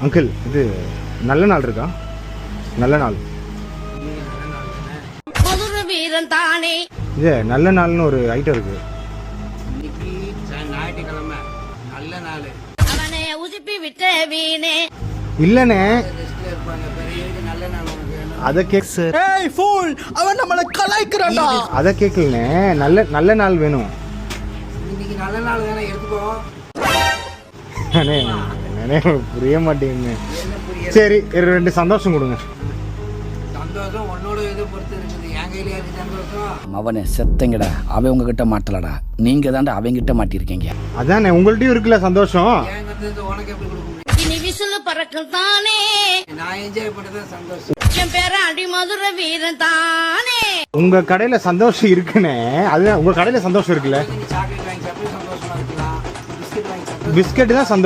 Uncle இது நல்ல நாள் இருக்கா? நல்ல நாள் மதுர வீரன் தானே. இது நல்ல நாள்னு ஒரு ஐட்டம் இருக்கு. இன்னைக்கு ஞாயிற்றுக்கிழமை நல்ல நாள். அவனை உசுப்பி விட்ட வீணே. இல்லனே ரெஸ்ட்ல இருப்பாங்க. பெரிய நல்ல நாள் உனக்கு வேணும். அத கேக் சார். ஏய் ஃபூல், அவன் நம்மள கலாய்க்கறான்டா. அத கேக்கலனே. நல்ல நாள் வேணும். இன்னைக்கு நல்ல நாள் தானே, எடுத்துக்கோ. அண்ணே அண்ணே புரிய மாட்டேங்குது. என்ன புரியல? சரி ரெண்டு சந்தோஷம் கொடுங்க. சந்தோஷம் உன்னோட இதை பொறுத்து இருக்குது. என் கையில இருக்கு சந்தோஷம். அவனே செத்தங்கடா, அவன் உங்ககிட்ட மாட்டலடா, நீங்க தான்டா அவங்கிட்ட மாட்டிருக்கீங்க. அதானே உங்கள்ட்டயும் இருக்குல்ல சந்தோஷம். என் கருத்து உனக்கு எப்படி கொடுக்க முடியும்? இனி விசிலு பறக்கும் தானே. நான் என்ஜாய் பண்ணது சந்தோஷம். என் பேராண்டி மதுர வீரன் தானே. உங்க கடையில சந்தோஷம் இருக்குனே. அது உங்க கடையில சந்தோஷம் இருக்குல்ல. நீ சாக்லேட் வாங்கி சாப்பிட்டு சந்தோஷமா இருக்கலாம். பிஸ்கட் வாங்கி சாப்பிட்டு பிஸ்கட் தான் சந்தோஷம்.